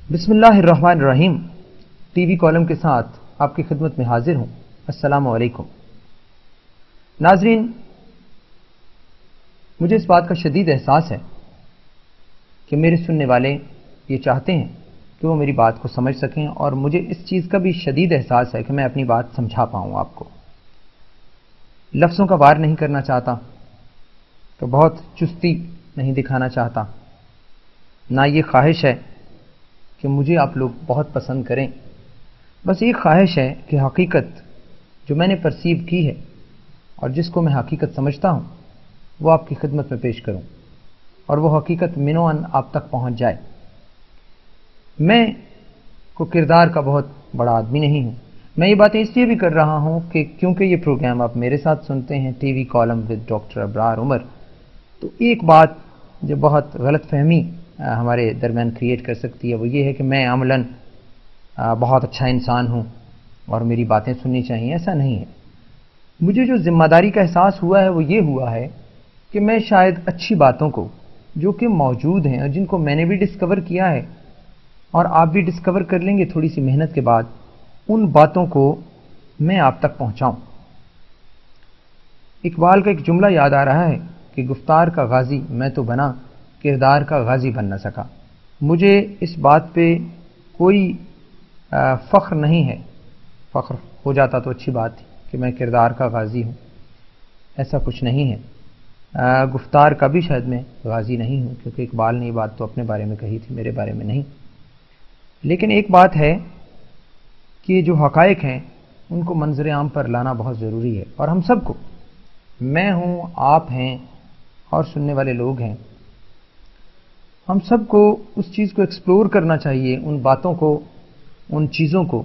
بسم اللہ الرحمن الرحیم ٹی وی کالم کے ساتھ آپ کی خدمت میں حاضر ہوں۔ السلام علیکم ناظرین، مجھے اس بات کا شدید احساس ہے کہ میرے سننے والے یہ چاہتے ہیں کہ وہ میری بات کو سمجھ سکیں، اور مجھے اس چیز کا بھی شدید احساس ہے کہ میں اپنی بات سمجھا پاؤں آپ کو۔ لفظوں کا وار نہیں کرنا چاہتا، تو بہت چستی نہیں دکھانا چاہتا، نہ یہ خواہش ہے کہ مجھے آپ لوگ بہت پسند کریں۔ بس یہ خواہش ہے کہ حقیقت جو میں نے پرسیو کی ہے اور جس کو میں حقیقت سمجھتا ہوں وہ آپ کی خدمت میں پیش کروں، اور وہ حقیقت منوان آپ تک پہنچ جائے۔ میں کو کردار کا بہت بڑا آدمی نہیں ہوں۔ میں یہ باتیں اس لیے بھی کر رہا ہوں کہ کیونکہ یہ پروگرام آپ میرے ساتھ سنتے ہیں، T V column with doctor Abrar Umar, تو ایک بات جو بہت غلط فہمی ہمارے درمیان کریٹ کر سکتی ہے وہ یہ ہے کہ میں عملاً بہت اچھا انسان ہوں اور میری باتیں سننی چاہیے۔ ایسا نہیں ہے۔ مجھے جو ذمہ داری کا احساس ہوا ہے وہ یہ ہوا ہے کہ میں شاید اچھی باتوں کو جو کہ موجود ہیں اور جن کو میں نے بھی ڈسکور کیا ہے اور آپ بھی ڈسکور کر لیں گے تھوڑی سی محنت کے بعد، ان باتوں کو میں آپ تک پہنچاؤں۔ اقبال کا ایک جملہ یاد آ رہا ہے کہ گفتار کا غازی میں تو بنا، کردار کا غازی بن نہ سکا۔ مجھے اس بات پہ کوئی فخر نہیں ہے، فخر ہو جاتا تو اچھی بات تھی کہ میں کردار کا غازی ہوں، ایسا کچھ نہیں ہے۔ گفتار کا بھی شاید میں غازی نہیں ہوں، کیونکہ اقبال نے یہ بات تو اپنے بارے میں کہی تھی، میرے بارے میں نہیں۔ لیکن ایک بات ہے کہ جو حقائق ہیں ان کو منظر عام پر لانا بہت ضروری ہے، اور ہم سب کو، میں ہوں، آپ ہیں اور سننے والے لوگ ہیں، ہم سب کو اس چیز کو ایکسپلور کرنا چاہیے، ان باتوں کو، ان چیزوں کو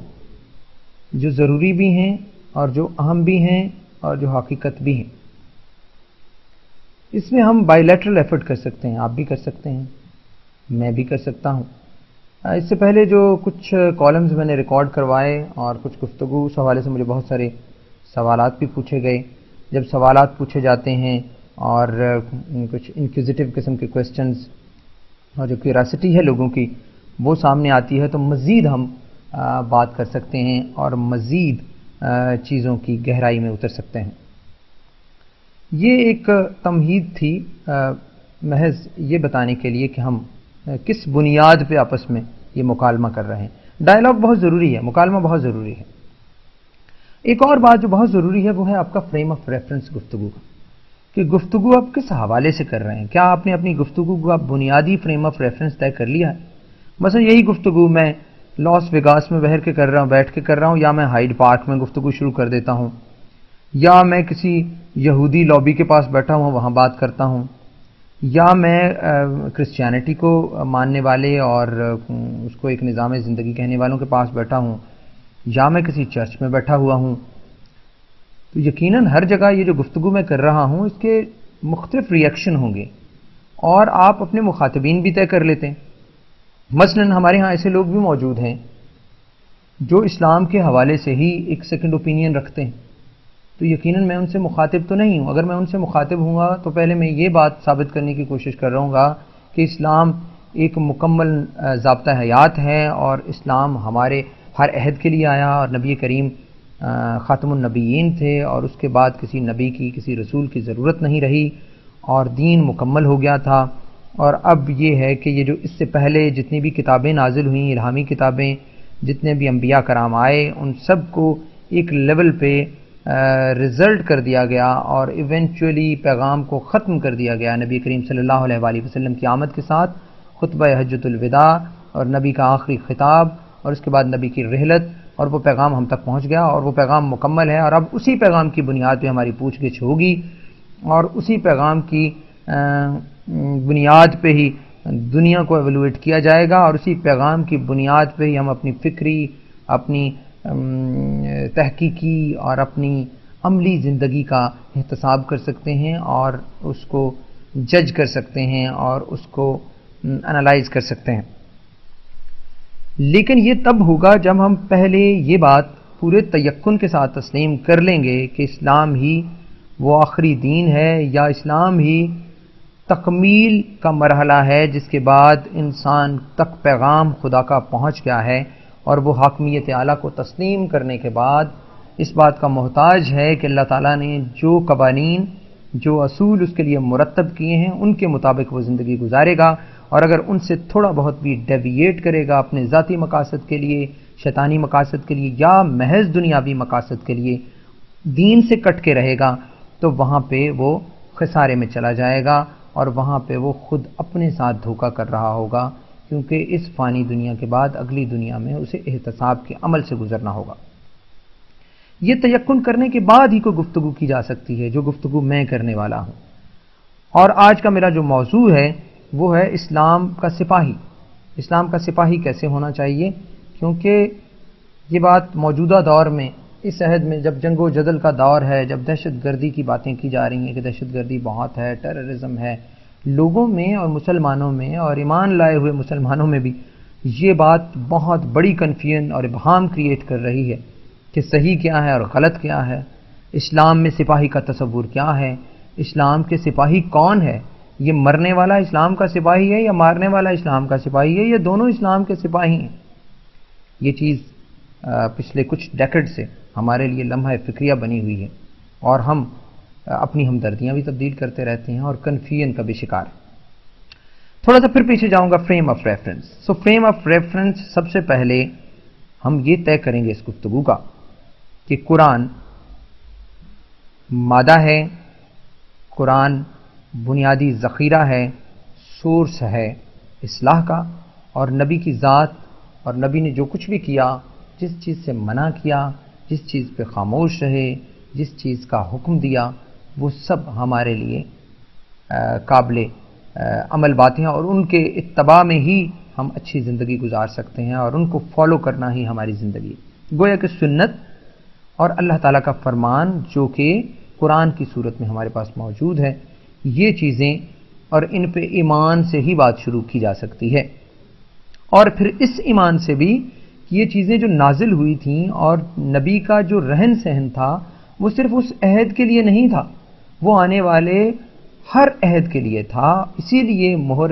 جو ضروری بھی ہیں اور جو اہم بھی ہیں اور جو حقیقت بھی ہیں۔ اس میں ہم بائی لیٹرل ایفرٹ کر سکتے ہیں، آپ بھی کر سکتے ہیں، میں بھی کر سکتا ہوں۔ اس سے پہلے جو کچھ کالمز میں نے ریکارڈ کروائے اور کچھ گفتگو، اس حوالے سے مجھے بہت سارے سوالات بھی پوچھے گئے۔ جب سوالات پوچھے جاتے ہیں اور کچھ انکوزیٹو قسم کے کویسچنز اور جو کیوراسٹی ہے لوگوں کی وہ سامنے آتی ہے، تو مزید ہم بات کر سکتے ہیں اور مزید چیزوں کی گہرائی میں اتر سکتے ہیں۔ یہ ایک تمہید تھی محض یہ بتانے کے لیے کہ ہم کس بنیاد پہ آپس میں یہ مکالمہ کر رہے ہیں۔ ڈائلاگ بہت ضروری ہے، مکالمہ بہت ضروری ہے۔ ایک اور بات جو بہت ضروری ہے وہ ہے آپ کا فریم آف ریفرنس گفتگو کا، کہ گفتگو آپ کس حوالے سے کر رہے ہیں۔ کیا آپ نے اپنی گفتگو کا بنیادی فریم آف ریفرنس طے کر لیا ہے؟ مثلا یہی گفتگو میں لاس ویگاس میں بیٹھ کے کر رہا ہوں، یا میں ہائیڈ پارک میں گفتگو شروع کر دیتا ہوں، یا میں کسی یہودی لابی کے پاس بیٹھا ہوں وہاں بات کرتا ہوں، یا میں کرسچینٹی کو ماننے والے اور اس کو ایک نظام زندگی کہنے والوں کے پاس بیٹھا ہوں، یا میں کسی چرچ میں بیٹھا ہوا ہوں، تو یقیناً ہر جگہ یہ جو گفتگو میں کر رہا ہوں اس کے مختلف ری ایکشن ہوں گے، اور آپ اپنے مخاطبین بھی طے کر لیتے ہیں۔ مثلاً ہمارے ہاں ایسے لوگ بھی موجود ہیں جو اسلام کے حوالے سے ہی ایک سیکنڈ اوپینین رکھتے ہیں، تو یقیناً میں ان سے مخاطب تو نہیں ہوں۔ اگر میں ان سے مخاطب ہوں گا تو پہلے میں یہ بات ثابت کرنے کی کوشش کر رہا ہوں کہ اسلام ایک مکمل ضابطہ حیات ہے، اور اسلام ہمارے ہر عہد کے لیے آیا، اور نبی کریم خاتم النبیین تھے، اور اس کے بعد کسی نبی کی، کسی رسول کی ضرورت نہیں رہی، اور دین مکمل ہو گیا تھا۔ اور اب یہ ہے کہ یہ جو اس سے پہلے جتنی بھی کتابیں نازل ہوئیں، الہامی کتابیں، جتنے بھی انبیاء کرام آئے، ان سب کو ایک لیول پہ ریزلٹ کر دیا گیا، اور ایونچولی پیغام کو ختم کر دیا گیا نبی کریم صلی اللہ علیہ وآلہ وسلم کی آمد کے ساتھ، خطبہ حجۃ الوداع اور نبی کا آخری خطاب، اور اس کے بعد نبی کی رحلت، اور وہ پیغام ہم تک پہنچ گیا، اور وہ پیغام مکمل ہے، اور اب اسی پیغام کی بنیاد پہ ہماری پوچھ گچھ ہوگی، اور اسی پیغام کی بنیاد پہ ہی دنیا کو ایویلویٹ کیا جائے گا، اور اسی پیغام کی بنیاد پہ ہی ہم اپنی فکری، اپنی تحقیقی اور اپنی عملی زندگی کا احتساب کر سکتے ہیں، اور اس کو جج کر سکتے ہیں، اور اس کو انالائز کر سکتے ہیں۔ لیکن یہ تب ہوگا جب ہم پہلے یہ بات پورے تیقن کے ساتھ تسلیم کر لیں گے کہ اسلام ہی وہ آخری دین ہے، یا اسلام ہی تکمیل کا مرحلہ ہے جس کے بعد انسان تک پیغام خدا کا پہنچ گیا ہے، اور وہ حاکمیت اعلیٰ کو تسلیم کرنے کے بعد اس بات کا محتاج ہے کہ اللہ تعالیٰ نے جو قوانین، جو اصول اس کے لیے مرتب کیے ہیں ان کے مطابق وہ زندگی گزارے گا، اور اگر ان سے تھوڑا بہت بھی ڈیویٹ کرے گا اپنے ذاتی مقاصد کے لیے، شیطانی مقاصد کے لیے، یا محض دنیاوی مقاصد کے لیے دین سے کٹ کے رہے گا، تو وہاں پہ وہ خسارے میں چلا جائے گا، اور وہاں پہ وہ خود اپنے ساتھ دھوکہ کر رہا ہوگا، کیونکہ اس فانی دنیا کے بعد اگلی دنیا میں اسے احتساب کے عمل سے گزرنا ہوگا۔ یہ تیقن کرنے کے بعد ہی کوئی گفتگو کی جا سکتی ہے، جو گفتگو میں کرنے والا ہوں۔ اور آج کا میرا جو موضوع ہے وہ ہے اسلام کا سپاہی۔ اسلام کا سپاہی کیسے ہونا چاہیے، کیونکہ یہ بات موجودہ دور میں، اس عہد میں جب جنگ و جدل کا دور ہے، جب دہشت گردی کی باتیں کی جا رہی ہیں کہ دہشت گردی بہت ہے، ٹیررزم ہے، لوگوں میں اور مسلمانوں میں اور ایمان لائے ہوئے مسلمانوں میں بھی یہ بات بہت بڑی کنفیوژن اور ابہام کریٹ کر رہی ہے کہ صحیح کیا ہے اور غلط کیا ہے، اسلام میں سپاہی کا تصور کیا ہے، اسلام کے سپاہی کون ہے، یہ مرنے والا اسلام کا سپاہی ہے یا مارنے والا اسلام کا سپاہی ہے، یہ دونوں اسلام کے سپاہی ہیں۔ یہ چیز پچھلے کچھ ڈیکڈ سے ہمارے لیے لمحہ فکریہ بنی ہوئی ہے، اور ہم اپنی ہمدردیاں بھی تبدیل کرتے رہتے ہیں اور کنفیوژن کا بھی شکار۔ تھوڑا سا پھر پیچھے جاؤں گا، frame of reference. So frame of reference, سب سے پہلے ہم یہ طے کریں گے اس گفتگو کا کہ قرآن مادہ ہے، قرآن بنیادی ذخیرہ ہے، سورس ہے اصلاح کا، اور نبی کی ذات اور نبی نے جو کچھ بھی کیا، جس چیز سے منع کیا، جس چیز پہ خاموش رہے، جس چیز کا حکم دیا، وہ سب ہمارے لیے قابل عمل باتیں ہیں، اور ان کے اتباع میں ہی ہم اچھی زندگی گزار سکتے ہیں، اور ان کو فالو کرنا ہی ہماری زندگی ہے۔ گویا کہ سنت اور اللہ تعالیٰ کا فرمان جو کہ قرآن کی صورت میں ہمارے پاس موجود ہے، یہ چیزیں، اور ان پہ ایمان سے ہی بات شروع کی جا سکتی ہے، اور پھر اس ایمان سے بھی کہ یہ چیزیں جو نازل ہوئی تھیں اور نبی کا جو رہن سہن تھا وہ صرف اس عہد کے لیے نہیں تھا، وہ آنے والے ہر عہد کے لیے تھا، اسی لیے مہر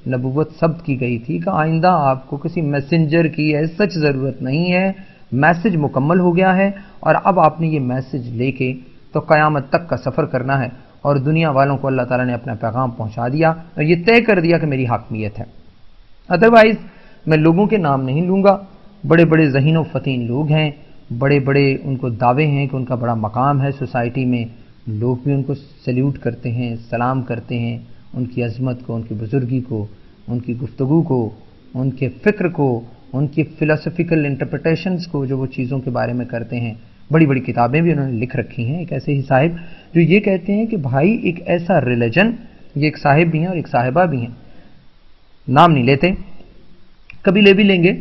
نبوت ثبت کی گئی تھی کہ آئندہ آپ کو کسی میسنجر کی سچ ضرورت نہیں ہے، میسج مکمل ہو گیا ہے، اور اب آپ نے یہ میسج لے کے تو قیامت تک کا سفر کرنا ہے، اور دنیا والوں کو اللہ تعالیٰ نے اپنا پیغام پہنچا دیا اور یہ طے کر دیا کہ میری حاکمیت ہے۔ ادروائز میں لوگوں کے نام نہیں لوں گا، بڑے بڑے ذہین و فطین لوگ ہیں، بڑے بڑے ان کو دعوے ہیں کہ ان کا بڑا مقام ہے سوسائٹی میں، لوگ بھی ان کو سلیوٹ کرتے ہیں، سلام کرتے ہیں، ان کی عظمت کو، ان کی بزرگی کو، ان کی گفتگو کو، ان کے فکر کو، ان کی فلسفیکل انٹرپریٹیشنز کو، جو وہ چیزوں کے بارے میں کرتے ہیں۔ بڑی بڑی کتابیں بھی انہوں نے لکھ رکھی ہیں۔ ایک ایسے ہی صاحب جو یہ کہتے ہیں کہ بھائی ایک ایسا ریلیجن، یہ ایک صاحب بھی ہیں اور ایک صاحبہ بھی ہیں، نام نہیں لیتے، کبھی لے بھی لیں گے،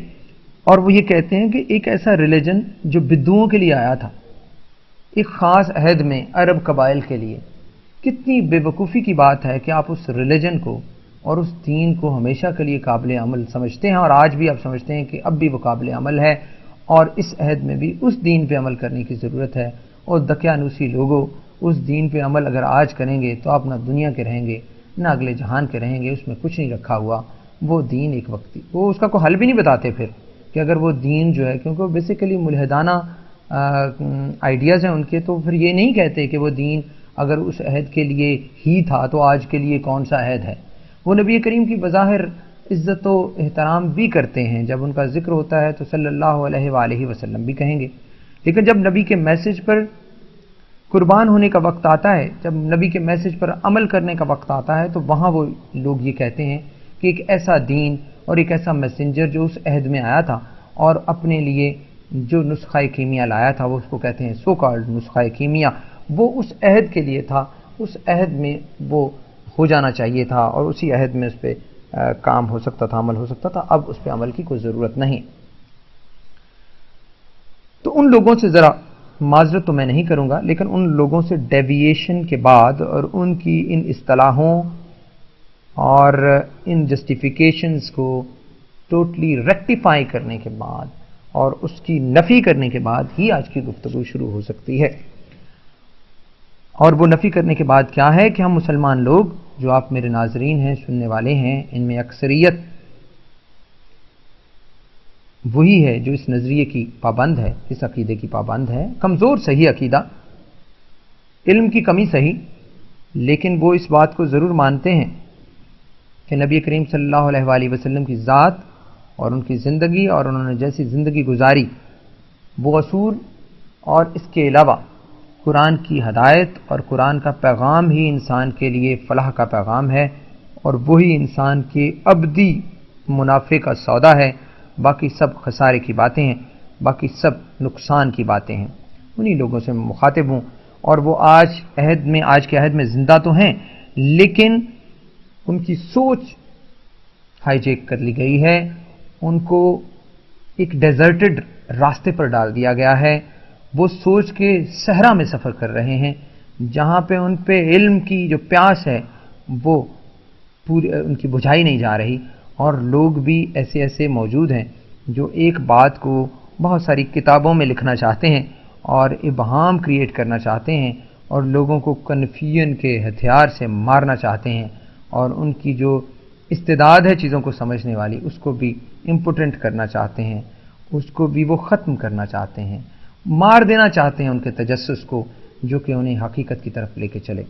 اور وہ یہ کہتے ہیں کہ ایک ایسا ریلیجن جو بدوؤں کے لیے آیا تھا، ایک خاص عہد میں عرب قبائل کے لیے، کتنی بے وقوفی کی بات ہے کہ آپ اس ریلیجن کو اور اس دین کو ہمیشہ کے لیے قابل عمل سمجھتے ہیں، اور آج بھی آپ سمجھتے ہیں کہ اب بھی وہ قابل عمل ہے، اور اس عہد میں بھی اس دین پہ عمل کرنے کی ضرورت ہے۔ اور دقیانوسی لوگوں، اس دین پہ عمل اگر آج کریں گے تو آپ نہ دنیا کے رہیں گے نہ اگلے جہان کے رہیں گے، اس میں کچھ نہیں رکھا ہوا، وہ دین ایک وقتی، وہ اس کا کوئی حل بھی نہیں بتاتے پھر کہ اگر وہ دین جو ہے، کیونکہ بیسیکلی ملحدانہ آئیڈیاز ہیں ان کے، تو پھر یہ نہیں کہتے کہ وہ دین اگر اس عہد کے لیے ہی تھا تو آج کے لیے کون سا عہد ہے۔ وہ نبی کریم کی بظاہر عزت و احترام بھی کرتے ہیں، جب ان کا ذکر ہوتا ہے تو صلی اللہ علیہ وآلہ وسلم بھی کہیں گے، لیکن جب نبی کے میسج پر قربان ہونے کا وقت آتا ہے، جب نبی کے میسج پر عمل کرنے کا وقت آتا ہے، تو وہاں وہ لوگ یہ کہتے ہیں کہ ایک ایسا دین اور ایک ایسا میسنجر جو اس عہد میں آیا تھا اور اپنے لیے جو نسخہ کیمیا لایا تھا، وہ اس کو کہتے ہیں سو کالڈ نسخہ کیمیا، وہ اس عہد کے لیے تھا، اس عہد میں وہ ہو جانا چاہیے تھا، اور اسی عہد میں اس پہ کام ہو سکتا تھا، عمل ہو سکتا تھا، اب اس پہ عمل کی کوئی ضرورت نہیں۔ تو ان لوگوں سے ذرا معذرت تو میں نہیں کروں گا، لیکن ان لوگوں سے ڈیویشن کے بعد اور ان کی ان اصطلاحوں اور ان جسٹیفیکیشنز کو ٹوٹلی ریکٹیفائی کرنے کے بعد اور اس کی نفی کرنے کے بعد ہی آج کی گفتگو شروع ہو سکتی ہے۔ اور وہ نفی کرنے کے بعد کیا ہے کہ ہم مسلمان لوگ جو آپ میرے ناظرین ہیں، سننے والے ہیں، ان میں اکثریت وہی ہے جو اس نظریے کی پابند ہے، اس عقیدے کی پابند ہے، کمزور صحیح عقیدہ، علم کی کمی صحیح، لیکن وہ اس بات کو ضرور مانتے ہیں کہ نبی کریم صلی اللہ علیہ وآلہ وسلم کی ذات اور ان کی زندگی اور انہوں نے جیسی زندگی گزاری، وہ اصول اور اس کے علاوہ قرآن کی ہدایت اور قرآن کا پیغام ہی انسان کے لیے فلاح کا پیغام ہے، اور وہی انسان کے ابدی منافع کا سودا ہے۔ باقی سب خسارے کی باتیں ہیں، باقی سب نقصان کی باتیں ہیں۔ انہی لوگوں سے میں مخاطب ہوں، اور وہ آج کے عہد میں زندہ تو ہیں، لیکن ان کی سوچ ہائی جیک کر لی گئی ہے، ان کو ایک ڈیزرٹڈ راستے پر ڈال دیا گیا ہے، وہ سوچ کے صحرا میں سفر کر رہے ہیں، جہاں پہ ان پہ علم کی جو پیاس ہے وہ پوری ان کی بجھائی نہیں جا رہی، اور لوگ بھی ایسے موجود ہیں جو ایک بات کو بہت ساری کتابوں میں لکھنا چاہتے ہیں اور ابہام کریٹ کرنا چاہتے ہیں، اور لوگوں کو کنفیوژن کے ہتھیار سے مارنا چاہتے ہیں، اور ان کی جو استعداد ہے چیزوں کو سمجھنے والی اس کو بھی امپوٹنٹ کرنا چاہتے ہیں، اس کو بھی وہ ختم کرنا چاہتے ہیں، مار دینا چاہتے ہیں ان کے تجسس کو جو کہ انہیں حقیقت کی طرف لے کے چلے۔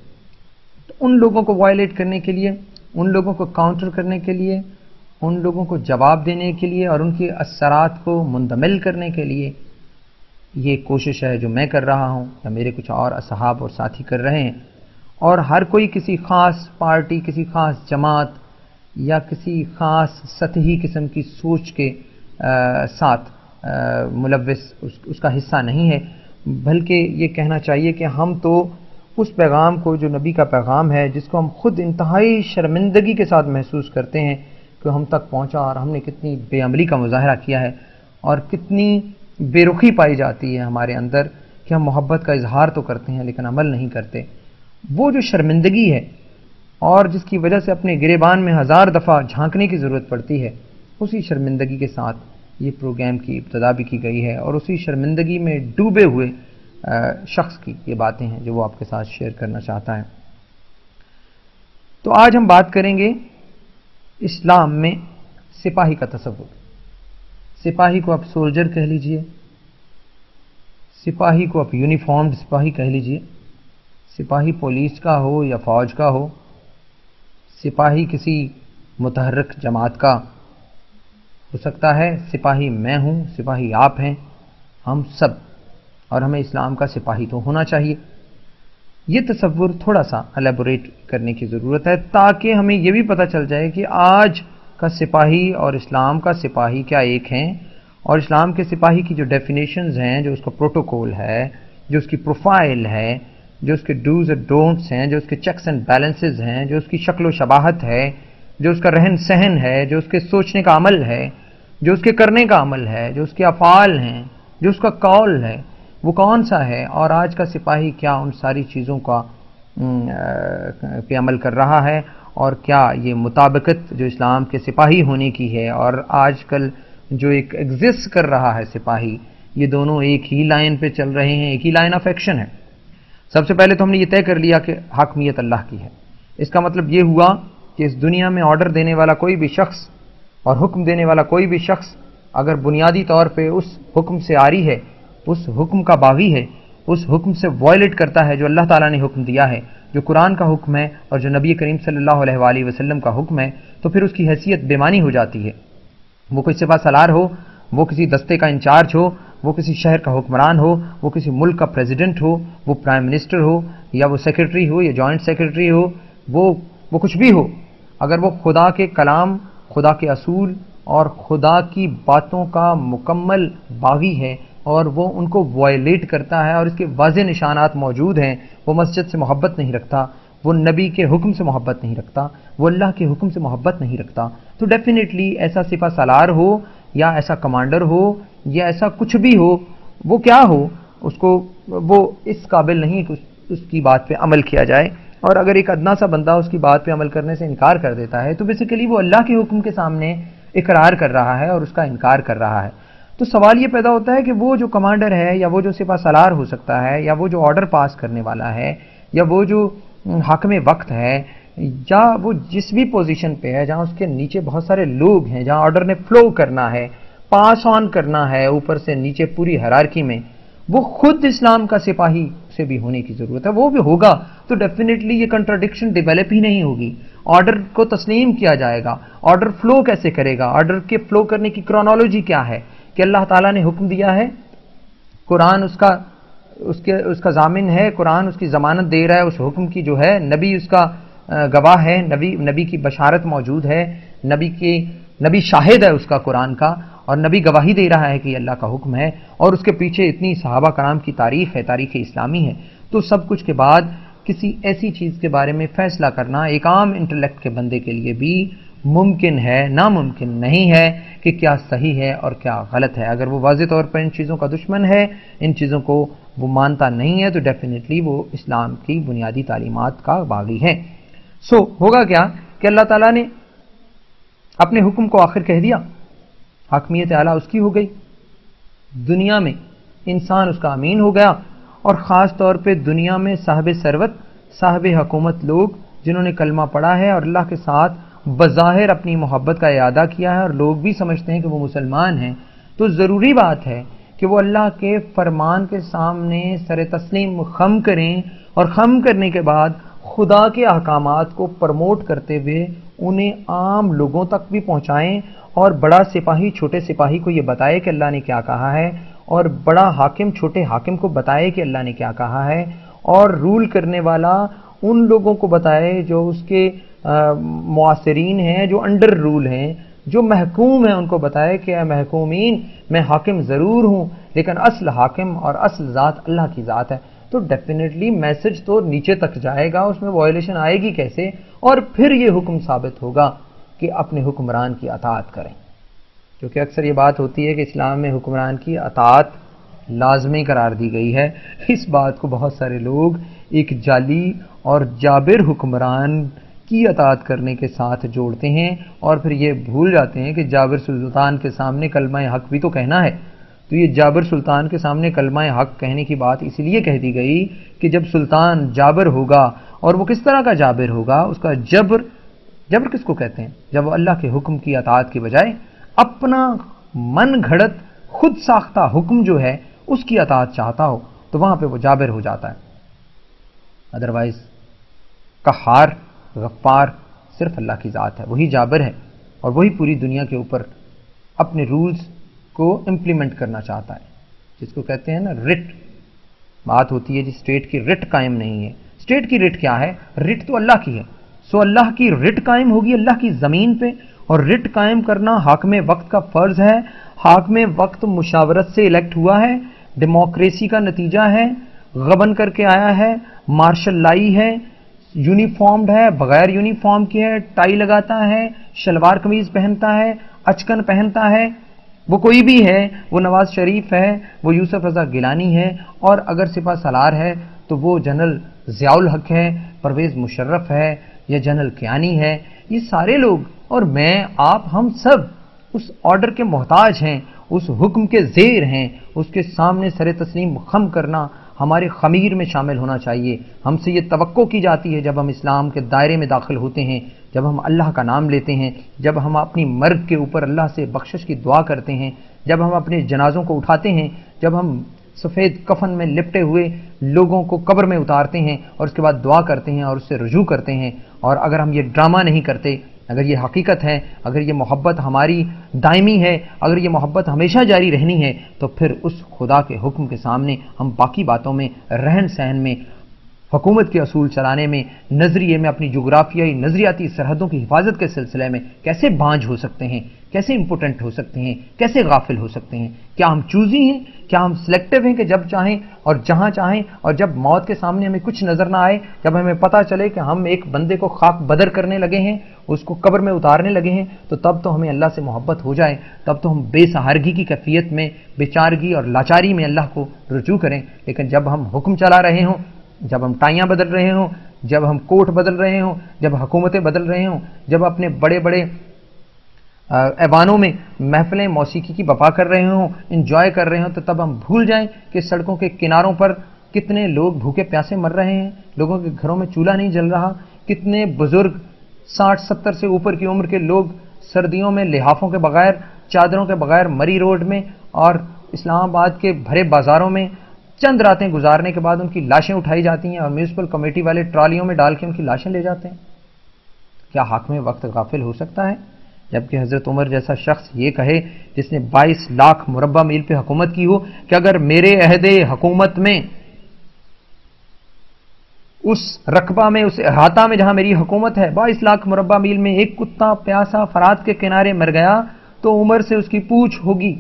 تو ان لوگوں کو وائلیٹ کرنے کے لیے، ان لوگوں کو کاؤنٹر کرنے کے لیے، ان لوگوں کو جواب دینے کے لیے اور ان کے اثرات کو مندمل کرنے کے لیے یہ کوشش ہے جو میں کر رہا ہوں یا میرے کچھ اور اصحاب اور ساتھی کر رہے ہیں، اور ہر کوئی کسی خاص پارٹی، کسی خاص جماعت یا کسی خاص سطحی قسم کی سوچ کے ساتھ ملوث اس کا حصہ نہیں ہے، بلکہ یہ کہنا چاہیے کہ ہم تو اس پیغام کو جو نبی کا پیغام ہے، جس کو ہم خود انتہائی شرمندگی کے ساتھ محسوس کرتے ہیں کہ ہم تک پہنچا اور ہم نے کتنی بے عملی کا مظاہرہ کیا ہے اور کتنی بے رخی پائی جاتی ہے ہمارے اندر کہ ہم محبت کا اظہار تو کرتے ہیں لیکن عمل نہیں کرتے، وہ جو شرمندگی ہے اور جس کی وجہ سے اپنے گریبان میں 1000 دفعہ جھانکنے کی ضرورت پڑتی ہے، اسی شرمندگی کے ساتھ یہ پروگرام کی ابتدا بھی کی گئی ہے، اور اسی شرمندگی میں ڈوبے ہوئے شخص کی یہ باتیں ہیں جو وہ آپ کے ساتھ شیئر کرنا چاہتا ہے۔ تو آج ہم بات کریں گے اسلام میں سپاہی کا تصور۔ سپاہی کو آپ سولجر کہہ لیجئے، سپاہی کو آپ یونیفارمڈ سپاہی کہہ لیجئے، سپاہی پولیس کا ہو یا فوج کا ہو، سپاہی کسی متحرک جماعت کا ہو سکتا ہے، سپاہی میں ہوں، سپاہی آپ ہیں، ہم سب، اور ہمیں اسلام کا سپاہی تو ہونا چاہیے۔ یہ تصور تھوڑا سا الیبوریٹ کرنے کی ضرورت ہے تاکہ ہمیں یہ بھی پتہ چل جائے کہ آج کا سپاہی اور اسلام کا سپاہی کیا ایک ہیں، اور اسلام کے سپاہی کی جو ڈیفینیشنز ہیں، جو اس کا پروٹوکول ہے، جو اس کی پروفائل ہے، جو اس کے ڈوز اور ڈونٹس ہیں، جو اس کے چیکس اینڈ بیلنسز ہیں، جو اس کی شکل و شباہت ہے، جو اس کا رہن سہن ہے، جو اس کے سوچنے کا عمل ہے، جو اس کے کرنے کا عمل ہے، جو اس کے افعال ہیں، جو اس کا قول ہے، وہ کون سا ہے، اور آج کا سپاہی کیا ان ساری چیزوں کا پہ عمل کر رہا ہے، اور کیا یہ مطابقت جو اسلام کے سپاہی ہونے کی ہے اور آج کل جو ایک ایگزسٹ کر رہا ہے سپاہی، یہ دونوں ایک ہی لائن پہ چل رہے ہیں، ایک ہی لائن آف ایکشن ہے۔ سب سے پہلے تو ہم نے یہ طے کر لیا کہ حاکمیت اللہ کی ہے۔ اس کا مطلب یہ ہوا کہ اس دنیا میں آرڈر دینے والا کوئی بھی شخص اور حکم دینے والا کوئی بھی شخص اگر بنیادی طور پہ اس حکم سے عاری ہے، اس حکم کا باغی ہے، اس حکم سے وائلیٹ کرتا ہے جو اللہ تعالیٰ نے حکم دیا ہے، جو قرآن کا حکم ہے اور جو نبی کریم صلی اللہ علیہ وآلہ وسلم کا حکم ہے، تو پھر اس کی حیثیت بے معنی ہو جاتی ہے۔ وہ کوئی سپہ سالار ہو، وہ کسی دستے کا انچارج ہو، وہ کسی شہر کا حکمران ہو، وہ کسی ملک کا پریزیڈنٹ ہو، وہ پرائم منسٹر ہو، یا وہ سیکرٹری ہو یا جوائنٹ سیکرٹری ہو، وہ کچھ بھی ہو، اگر وہ خدا کے کلام، خدا کے اصول اور خدا کی باتوں کا مکمل باغی ہے اور وہ ان کو وائلیٹ کرتا ہے اور اس کے واضح نشانات موجود ہیں، وہ مسجد سے محبت نہیں رکھتا، وہ نبی کے حکم سے محبت نہیں رکھتا، وہ اللہ کے حکم سے محبت نہیں رکھتا، تو ڈیفینیٹلی ایسا سپہ سالار ہو یا ایسا کمانڈر ہو یا ایسا کچھ بھی ہو، وہ کیا ہو، اس کو وہ اس قابل نہیں کہ اس کی بات پہ عمل کیا جائے، اور اگر ایک ادنا سا بندہ اس کی بات پہ عمل کرنے سے انکار کر دیتا ہے تو بیسیکلی وہ اللہ کے حکم کے سامنے اقرار کر رہا ہے اور اس کا انکار کر رہا ہے۔ تو سوال یہ پیدا ہوتا ہے کہ وہ جو کمانڈر ہے یا وہ جو سپہ سالار ہو سکتا ہے یا وہ جو آرڈر پاس کرنے والا ہے یا وہ جو حاکم وقت ہے یا وہ جس بھی پوزیشن پہ ہے جہاں اس کے نیچے بہت سارے لوگ ہیں، جہاں آرڈر نے فلو کرنا ہے، پاس آن کرنا ہے اوپر سے نیچے پوری ہیرارکی میں، وہ خود اسلام کا سپاہی سے بھی ہونے کی ضرورت ہے. وہ بھی ہوگا تو ڈیفینیٹلی یہ کنٹراڈکشن ڈیولپ ہی نہیں ہوگی. آرڈر کو تسلیم کیا جائے گا. آرڈر فلو کیسے کرے گا؟ آرڈر کے فلو کرنے کی کرونالوجی کیا ہے کہ اللہ تعالیٰ نے حکم دیا ہے، قرآن اس کا ضامن ہے، قرآن اس کی ضمانت دے رہا ہے اس حکم کی جو ہے، نبی اس کا گواہ ہے، نبی کی بشارت موجود ہے، نبی شاہد ہے اس کا قرآن کا، اور نبی گواہی دے رہا ہے کہ یہ اللہ کا حکم ہے، اور اس کے پیچھے اتنی صحابہ کرام کی تاریخ ہے، تاریخ اسلامی ہے. تو سب کچھ کے بعد کسی ایسی چیز کے بارے میں فیصلہ کرنا ایک عام انٹلیکٹ کے بندے کے لیے بھی ممکن ہے، ناممکن نہیں ہے کہ کیا صحیح ہے اور کیا غلط ہے. اگر وہ واضح طور پر ان چیزوں کا دشمن ہے، ان چیزوں کو وہ مانتا نہیں ہے، تو ڈیفینیٹلی وہ اسلام کی بنیادی تعلیمات کا باغی ہے. ہوگا کیا کہ اللہ تعالیٰ نے اپنے حکم کو آخر کہہ دیا، حاکمیت اعلیٰ اس کی ہو گئی، دنیا میں انسان اس کا امین ہو گیا، اور خاص طور پہ دنیا میں صاحب ثروت، صاحب حکومت لوگ جنہوں نے کلمہ پڑھا ہے اور اللہ کے ساتھ بظاہر اپنی محبت کا اعادہ کیا ہے، اور لوگ بھی سمجھتے ہیں کہ وہ مسلمان ہیں، تو ضروری بات ہے کہ وہ اللہ کے فرمان کے سامنے سر تسلیم خم کریں، اور خم کرنے کے بعد خدا کے احکامات کو پروموٹ کرتے ہوئے انہیں عام لوگوں تک بھی پہنچائیں، اور بڑا سپاہی چھوٹے سپاہی کو یہ بتائے کہ اللہ نے کیا کہا ہے، اور بڑا حاکم چھوٹے حاکم کو بتائے کہ اللہ نے کیا کہا ہے، اور رول کرنے والا ان لوگوں کو بتائے جو اس کے معاصرین ہیں، جو انڈر رول ہیں، جو محکوم ہیں، ان کو بتائے کہ اے محکومین، میں حاکم ضرور ہوں لیکن اصل حاکم اور اصل ذات اللہ کی ذات ہے. تو ڈیفینیٹلی میسج تو نیچے تک جائے گا، اس میں وائلیشن آئے گی کیسے؟ اور پھر یہ حکم ثابت ہوگا کہ اپنے حکمران کی اطاعت کریں، کیونکہ اکثر یہ بات ہوتی ہے کہ اسلام میں حکمران کی اطاعت لازمی قرار دی گئی ہے. اس بات کو بہت سارے لوگ ایک جعلی اور جابر حکمران کی اطاعت کرنے کے ساتھ جوڑتے ہیں، اور پھر یہ بھول جاتے ہیں کہ جابر سلطان کے سامنے کلمہ حق بھی تو کہنا ہے. تو یہ جابر سلطان کے سامنے کلمہ حق کہنے کی بات اس لیے کہہ دی گئی کہ جب سلطان جابر ہوگا، اور وہ کس طرح کا جابر ہوگا، اس کا جبر کس کو کہتے ہیں؟ جب وہ اللہ کے حکم کی اطاعت کی بجائے اپنا من گھڑت خود ساختہ حکم جو ہے اس کی اطاعت چاہتا ہو، تو وہاں پہ وہ جابر ہو جاتا ہے. ادروائز قہار غفار صرف اللہ کی ذات ہے، وہی جابر ہے، اور وہی پوری دنیا کے اوپر اپنے رولز کو امپلیمنٹ کرنا چاہتا ہے، جس کو کہتے ہیں نا رٹ. بات ہوتی ہے جی اسٹیٹ کی رٹ قائم نہیں ہے. اسٹیٹ کی رٹ کیا ہے؟ رٹ تو اللہ کی ہے. سو اللہ کی رٹ قائم ہوگی اللہ کی زمین پہ، اور رٹ قائم کرنا حاکم وقت کا فرض ہے. حاکم وقت مشاورت سے الیکٹ ہوا ہے، ڈیموکریسی کا نتیجہ ہے، غبن کر کے آیا ہے، مارشل لائی ہے، یونیفارمڈ ہے، بغیر یونیفارم کے ہے، ٹائی لگاتا ہے، شلوار قمیض پہنتا ہے، اچکن پہنتا ہے. وہ کوئی بھی ہے، وہ نواز شریف ہے، وہ یوسف رضا گیلانی ہے، اور اگر سپہ سالار ہے تو وہ جنرل ضیاء الحق ہے، پرویز مشرف ہے، یا جنرل کیانی ہے. یہ سارے لوگ اور میں، آپ، ہم سب اس آرڈر کے محتاج ہیں، اس حکم کے زیر ہیں. اس کے سامنے سر تسلیم خم کرنا ہمارے خمیر میں شامل ہونا چاہیے. ہم سے یہ توقع کی جاتی ہے جب ہم اسلام کے دائرے میں داخل ہوتے ہیں، جب ہم اللہ کا نام لیتے ہیں، جب ہم اپنی مرگ کے اوپر اللہ سے بخشش کی دعا کرتے ہیں، جب ہم اپنے جنازوں کو اٹھاتے ہیں، جب ہم سفید کفن میں لپٹے ہوئے لوگوں کو قبر میں اتارتے ہیں اور اس کے بعد دعا کرتے ہیں اور اس سے رجوع کرتے ہیں. اور اگر ہم یہ ڈرامہ نہیں کرتے، اگر یہ حقیقت ہے، اگر یہ محبت ہماری دائمی ہے، اگر یہ محبت ہمیشہ جاری رہنی ہے، تو پھر اس خدا کے حکم کے سامنے ہم باقی باتوں میں، رہن سہن میں، حکومت کے اصول چلانے میں، نظریے میں، اپنی جغرافیائی نظریاتی سرحدوں کی حفاظت کے سلسلے میں کیسے بانجھ ہو سکتے ہیں، کیسے امپوٹنٹ ہو سکتے ہیں، کیسے غافل ہو سکتے ہیں؟ کیا ہم چوزی ہیں؟ کیا ہم سلیکٹیو ہیں کہ جب چاہیں اور جہاں چاہیں، اور جب موت کے سامنے ہمیں کچھ نظر نہ آئے، جب ہمیں پتہ چلے کہ ہم ایک بندے کو خاک بدر کرنے لگے ہیں، اس کو قبر میں اتارنے لگے ہیں، تو تب تو ہمیں اللہ سے محبت ہو جائے، تب تو ہم بے سہارگی کی کیفیت میں، بیچارگی اور لاچاری میں اللہ کو رجوع کریں. لیکن جب ہم حکم چلا رہے ہوں، جب ہم ٹائیاں بدل رہے ہوں، جب ہم کوٹ بدل رہے ہوں، جب حکومتیں بدل رہے ہوں، جب اپنے بڑے بڑے ایوانوں میں محفلیں موسیقی کی بپا کر رہے ہوں، انجوائے کر رہے ہوں، تو تب ہم بھول جائیں کہ سڑکوں کے کناروں پر کتنے لوگ بھوکے پیاسے مر رہے ہیں، لوگوں کے گھروں میں چولہا نہیں جل رہا، کتنے بزرگ 60-70 سے اوپر کی عمر کے لوگ سردیوں میں لحافوں کے بغیر، چادروں کے بغیر مری روڈ میں اور اسلام آباد کے بھرے بازاروں میں چند راتیں گزارنے کے بعد ان کی لاشیں اٹھائی جاتی ہیں اور میونسپل کمیٹی والے ٹرالیوں میں ڈال کے ان کی لاشیں لے جاتے ہیں۔ کیا حاکم وقت غافل ہو سکتا ہے؟ جبکہ حضرت عمر جیسا شخص یہ کہے، جس نے 22 لاکھ مربع میل پہ حکومت کی ہو، کہ اگر میرے عہد حکومت میں اس رقبہ میں، اس احاطہ میں جہاں میری حکومت ہے، 22 لاکھ مربع میل میں ایک کتا پیاسا فرات کے کنارے مر گیا تو عمر سے اس کی پوچھ ہوگی۔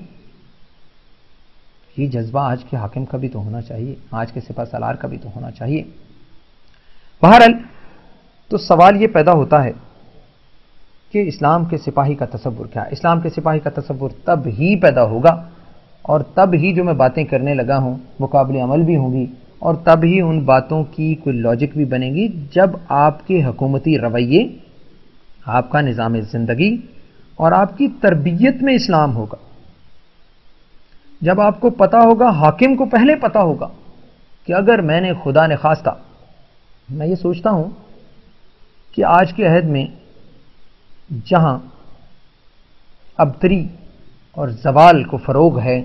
یہ جذبہ آج کے حاکم کا بھی تو ہونا چاہیے، آج کے سپہ سالار کا بھی تو ہونا چاہیے۔ بہرحال تو سوال یہ پیدا ہوتا ہے کہ اسلام کے سپاہی کا تصور کیا ہے؟ اسلام کے سپاہی کا تصور تب ہی پیدا ہوگا اور تب ہی جو میں باتیں کرنے لگا ہوں وہ قابل عمل بھی ہوں گی، اور تب ہی ان باتوں کی کوئی لاجک بھی بنے گی، جب آپ کے حکومتی رویے، آپ کا نظام زندگی اور آپ کی تربیت میں اسلام ہوگا، جب آپ کو پتا ہوگا، حاکم کو پہلے پتا ہوگا کہ اگر میں نے خدا نخواستہ، میں یہ سوچتا ہوں کہ آج کے عہد میں جہاں ابتری اور زوال کو فروغ ہے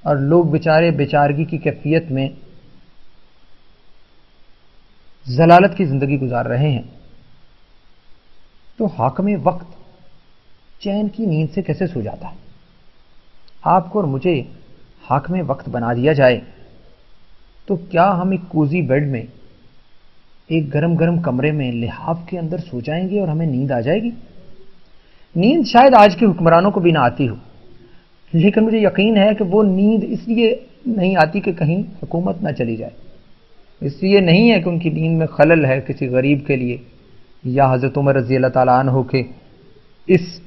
اور لوگ بیچارے بیچارگی کی کیفیت میں ضلالت کی زندگی گزار رہے ہیں، تو حاکم وقت چین کی نیند سے کیسے سو جاتا ہے؟ آپ کو اور مجھے حاکم وقت بنا دیا جائے تو کیا ہم ایک کوزی بیڈ میں، ایک گرم گرم کمرے میں لحاف کے اندر سو جائیں گے اور ہمیں نیند آ جائے گی؟ نیند شاید آج کے حکمرانوں کو بھی نہ آتی ہو، لیکن مجھے یقین ہے کہ وہ نیند اس لیے نہیں آتی کہ کہیں حکومت نہ چلی جائے، اس لیے نہیں ہے کہ ان کی نیند میں خلل ہے کسی غریب کے لیے، یا حضرت عمر رضی اللہ تعالیٰ عنہ کے اس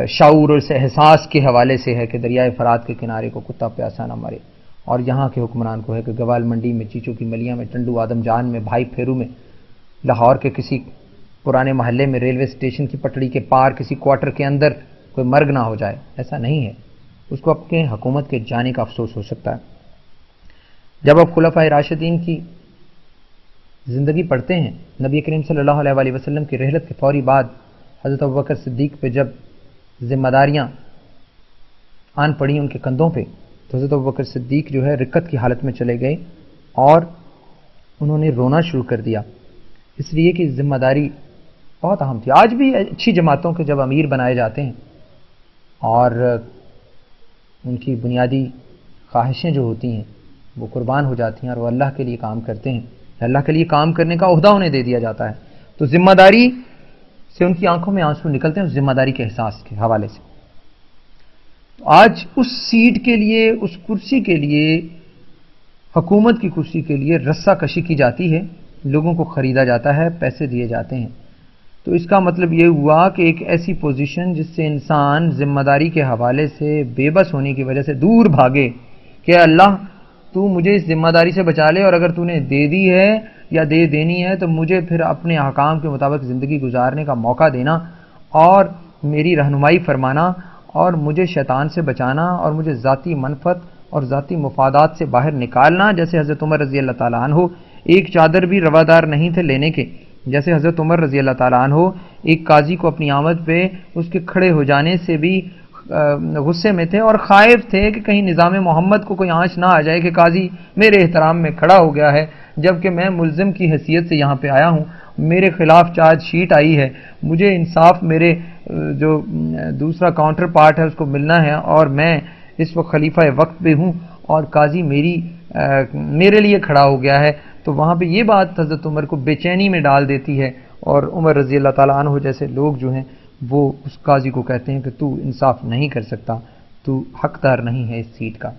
شعور اور اس احساس کے حوالے سے ہے کہ دریائے فرات کے کنارے کو کتا پیاسا نہ مرے، اور یہاں کے حکمران کو ہے کہ گوال منڈی میں، چیچو کی ملیاں میں، ٹنڈو آدم جان میں، بھائی پھیرو میں، لاہور کے کسی پرانے محلے میں، ریلوے اسٹیشن کی پٹڑی کے پار کسی کوارٹر کے اندر کوئی مرگ نہ ہو جائے۔ ایسا نہیں ہے، اس کو اپنے حکومت کے جانے کا افسوس ہو سکتا ہے۔ جب آپ خلفائے راشدین کی زندگی پڑھتے ہیں، نبی کریم صلی اللہ علیہ وآلہ وسلم کی رحلت کے فوری بعد حضرت ابوبکر صدیق پہ جب ذمہ داریاں آن پڑی ان کے کندھوں پہ، تو حضرت ابوبکر صدیق جو ہے رکت کی حالت میں چلے گئے اور انہوں نے رونا شروع کر دیا، اس لیے کہ ذمہ داری بہت اہم تھی۔ آج بھی اچھی جماعتوں کے جب امیر بنائے جاتے ہیں اور ان کی بنیادی خواہشیں جو ہوتی ہیں وہ قربان ہو جاتی ہیں اور وہ اللہ کے لیے کام کرتے ہیں، اللہ کے لیے کام کرنے کا عہدہ انہیں دے دیا جاتا ہے، تو ذمہ داری سے ان کی آنکھوں میں آنسو نکلتے ہیں، اس ذمہ داری کے احساس کے حوالے سے۔ تو آج اس سیٹ کے لیے، اس کرسی کے لیے، حکومت کی کرسی کے لیے رسہ کشی کی جاتی ہے، لوگوں کو خریدا جاتا ہے، پیسے دیے جاتے ہیں۔ تو اس کا مطلب یہ ہوا کہ ایک ایسی پوزیشن جس سے انسان ذمہ داری کے حوالے سے بے بس ہونے کی وجہ سے دور بھاگے کہ اللہ تو مجھے اس ذمہ داری سے بچا لے، اور اگر تو نے دے دی ہے یا دے دینی ہے تو مجھے پھر اپنے احکام کے مطابق زندگی گزارنے کا موقع دینا اور میری رہنمائی فرمانا اور مجھے شیطان سے بچانا اور مجھے ذاتی منفعت اور ذاتی مفادات سے باہر نکالنا۔ جیسے حضرت عمر رضی اللہ تعالیٰ عنہ ایک چادر بھی روادار نہیں تھے لینے کے، جیسے حضرت عمر رضی اللہ تعالیٰ عنہ ایک قاضی کو اپنی آمد پہ اس کے کھڑے ہو جانے سے بھی غصے میں تھے اور خائف تھے کہ کہیں نظام محمد کو کوئی آنچ نہ آ جائے کہ قاضی میرے احترام میں کھڑا ہو گیا ہے، جبکہ میں ملزم کی حیثیت سے یہاں پہ آیا ہوں، میرے خلاف چارج شیٹ آئی ہے، مجھے انصاف میرے جو دوسرا کاؤنٹر پارٹ ہے اس کو ملنا ہے، اور میں اس وقت خلیفہ وقت پہ ہوں اور قاضی میرے لیے کھڑا ہو گیا ہے۔ تو وہاں پہ یہ بات حضرت عمر کو بے چینی میں ڈال دیتی ہے، اور عمر رضی اللہ تعالیٰ عنہ جیسے لوگ جو ہیں وہ اس قاضی کو کہتے ہیں کہ تو انصاف نہیں کر سکتا، تو حقدار نہیں ہے اس سیٹ کا۔